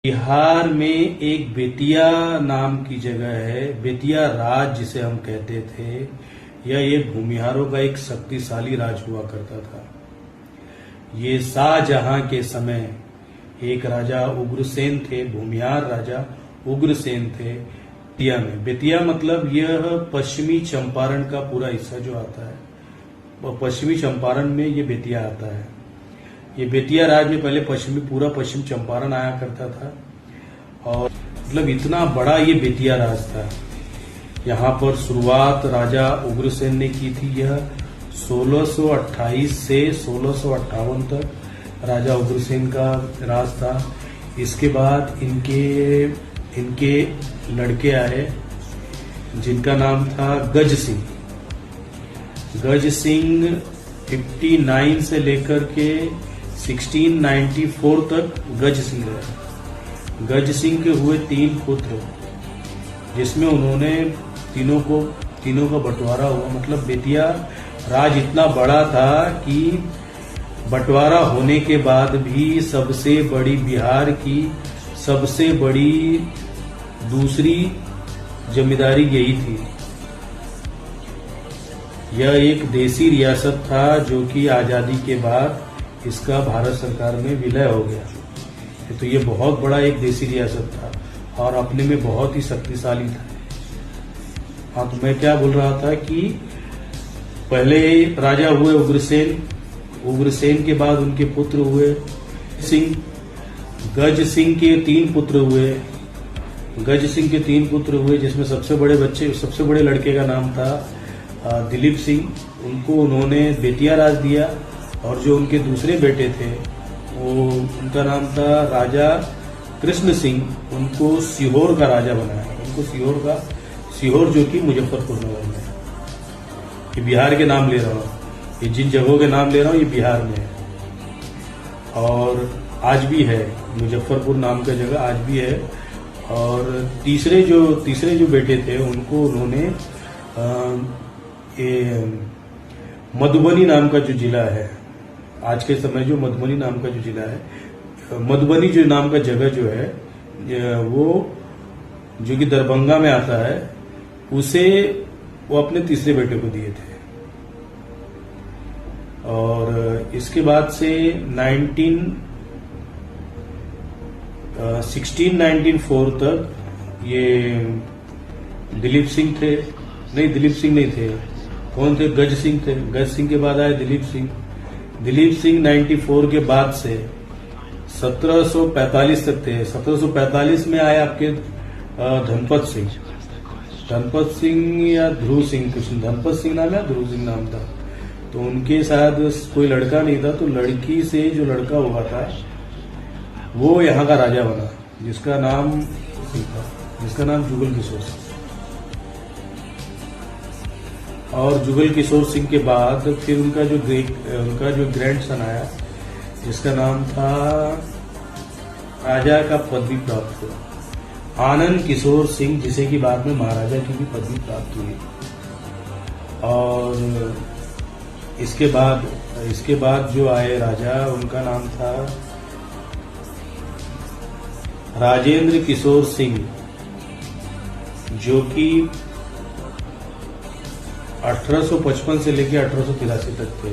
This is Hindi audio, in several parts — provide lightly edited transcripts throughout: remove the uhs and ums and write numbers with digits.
बिहार में एक बेतिया नाम की जगह है। बेतिया राज जिसे हम कहते थे, यह एक भूमिहारों का एक शक्तिशाली राज हुआ करता था। ये शाहजहां के समय एक राजा उग्रसेन थे, भूमिहार राजा उग्रसेन थे। बेतिया में, बेतिया मतलब यह पश्चिमी चंपारण का पूरा हिस्सा जो आता है, वह पश्चिमी चंपारण में ये बेतिया आता है। ये बेतिया राज में पहले पूरा पश्चिम चंपारण आया करता था, और मतलब इतना बड़ा ये बेतिया राज था। यहाँ पर शुरुआत राजा उग्रसेन ने की थी। यह 1628 से 1658 तक राजा उग्रसेन का राज था। इसके बाद इनके लड़के आए जिनका नाम था गज सिंह। गज सिंह 59 से लेकर के 1694 तक गज सिंह रहे। गज सिंह के हुए 3 पुत्र, जिसमें उन्होंने तीनों का बंटवारा हुआ। मतलब बेतिया राज इतना बड़ा था कि बंटवारा होने के बाद भी सबसे बड़ी बिहार की सबसे बड़ी दूसरी जमींदारी यही थी। यह एक देसी रियासत था जो कि आजादी के बाद इसका भारत सरकार में विलय हो गया। तो ये बहुत बड़ा एक देसी रियासत था और अपने में बहुत ही शक्तिशाली था। हाँ, तो मैं क्या बोल रहा था कि पहले राजा हुए उग्रसेन के बाद उनके पुत्र हुए सिंह। गज सिंह के 3 पुत्र हुए। गज सिंह के 3 पुत्र हुए, जिसमें सबसे बड़े लड़के का नाम था दिलीप सिंह। उनको उन्होंने बेतिया राज दिया, और जो उनके दूसरे बेटे थे उनका नाम था राजा कृष्ण सिंह। उनको सीहोर का राजा बनाया। सीहोर जो कि मुजफ्फरपुर नगर में है। ये बिहार के नाम ले रहा हूँ, ये जिन जगहों के नाम ले रहा हूँ ये बिहार में है, और आज भी है। मुजफ्फरपुर नाम का जगह आज भी है। और तीसरे जो बेटे थे उनको उन्होंने मधुबनी नाम का जो जिला है, आज के समय जो मधुबनी नाम का जो जिला है, मधुबनी जो नाम का जगह जो है वो जो कि दरभंगा में आता है, उसे वो अपने तीसरे बेटे को दिए थे। और इसके बाद से 1694 तक ये दिलीप सिंह थे। नहीं, दिलीप सिंह नहीं थे। कौन थे? गज सिंह थे। गज सिंह के बाद आए दिलीप सिंह। दिलीप सिंह 94 के बाद से 1745 तक थे। 1745 में आए आपके धनपत सिंह या ध्रुव सिंह, कृष्ण धनपत सिंह नाम या ध्रुव सिंह नाम था। तो उनके साथ कोई लड़का नहीं था, तो लड़की से जो लड़का हुआ था वो यहाँ का राजा बना, जिसका नाम जुगल किशोर सिंह। और जुगल किशोर सिंह के बाद फिर उनका जो ग्रैंडसन आया, जिसका नाम था राजा का पदवी प्राप्त हुआ, आनंद किशोर सिंह, जिसे कि बाद में महाराजा की भी पदवी प्राप्त हुई। और इसके बाद जो आए राजा, उनका नाम था राजेंद्र किशोर सिंह, जो कि 1855 से लेकर 1883 तक थे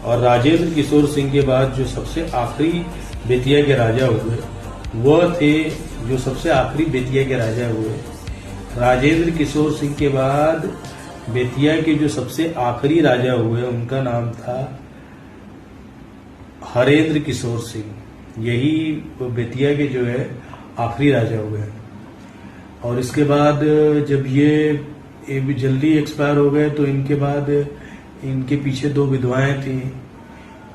और राजेंद्र किशोर सिंह के बाद जो सबसे आखिरी बेतिया के राजा हुए, वह थे जो सबसे आखिरी बेतिया के राजा हुए। राजेंद्र किशोर सिंह के बाद बेतिया के जो सबसे आखिरी राजा हुए, उनका नाम था हरेंद्र किशोर सिंह। यही बेतिया के जो है आखिरी राजा हुए। और इसके बाद जब ये भी जल्दी एक्सपायर हो गए, तो इनके बाद इनके पीछे 2 विधवाएं थी।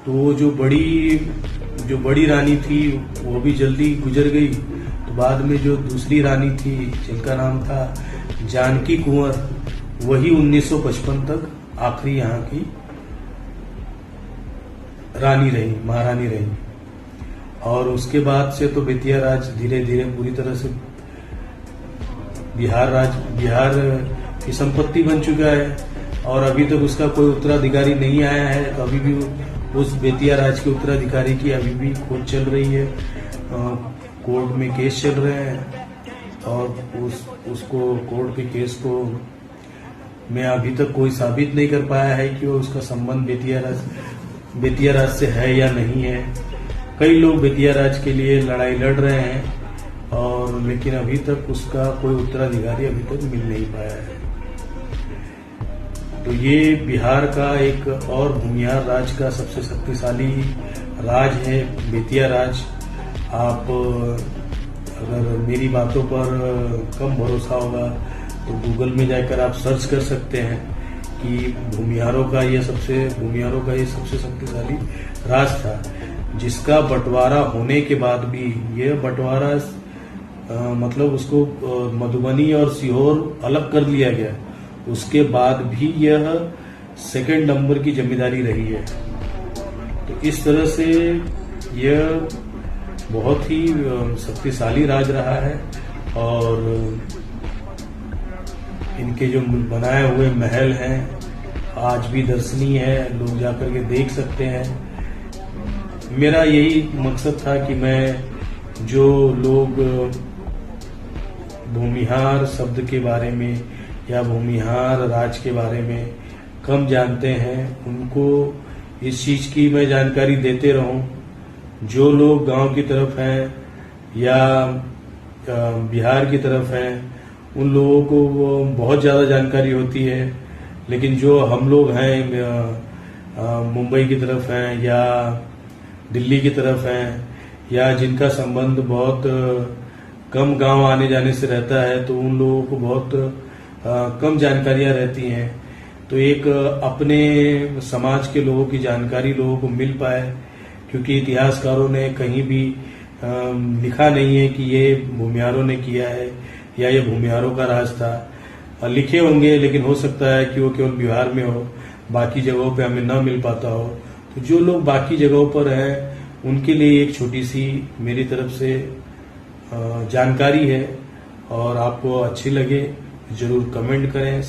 तो जो बड़ी रानी थी वो भी जल्दी गुजर गई। तो बाद में जो दूसरी रानी थी, जिनका नाम था जानकी कुंवर, वही 1955 तक आखिरी यहाँ की महारानी रही। और उसके बाद से तो बेतिया राज धीरे धीरे पूरी तरह से बिहार की संपत्ति बन चुका है, और अभी तक उसका कोई उत्तराधिकारी नहीं आया है। तो अभी भी उस बेतिया राज के उत्तराधिकारी की अभी भी खोज चल रही है। कोर्ट में केस चल रहे हैं और उसको कोर्ट के केस को मैं अभी तक कोई साबित नहीं कर पाया है कि वो उसका संबंध बेतिया राज से है या नहीं है। कई लोग बेतिया राज के लिए लड़ाई लड़ रहे हैं और लेकिन अभी तक उसका कोई उत्तराधिकारी अभी तक मिल नहीं पाया है। तो ये बिहार का एक और भूमिहार राज का सबसे शक्तिशाली राज है बेतिया राज। आप अगर मेरी बातों पर कम भरोसा होगा तो गूगल में जाकर आप सर्च कर सकते हैं कि भूमिहारों का ये सबसे शक्तिशाली राज था, जिसका बंटवारा होने के बाद भी यह बंटवारा मतलब उसको मधुबनी और सीहोर अलग कर लिया गया, उसके बाद भी यह सेकंड नंबर की जिम्मेदारी रही है। तो इस तरह से यह बहुत ही शक्तिशाली राज रहा है और इनके जो बनाए हुए महल हैं आज भी दर्शनीय है, लोग जाकर के देख सकते हैं। मेरा यही मकसद था कि मैं जो लोग भूमिहार शब्द के बारे में या भूमिहार राज के बारे में कम जानते हैं उनको इस चीज की मैं जानकारी देते रहूं। जो लोग गांव की तरफ हैं या बिहार की तरफ हैं उन लोगों को वो बहुत ज़्यादा जानकारी होती है, लेकिन जो हम लोग हैं मुंबई की तरफ हैं या दिल्ली की तरफ हैं या जिनका संबंध बहुत कम गांव आने जाने से रहता है तो उन लोगों को बहुत कम जानकारियां रहती हैं। तो एक अपने समाज के लोगों की जानकारी लोगों को मिल पाए, क्योंकि इतिहासकारों ने कहीं भी लिखा नहीं है कि ये भूमिहारों ने किया है या ये भूमिहारों का राज था। लिखे होंगे लेकिन हो सकता है कि वो केवल बिहार में हो, बाकी जगहों पे हमें ना मिल पाता हो। तो जो लोग बाकी जगहों पर हैं उनके लिए एक छोटी सी मेरी तरफ से जानकारी है और आपको अच्छी लगे जरूर कमेंट करें।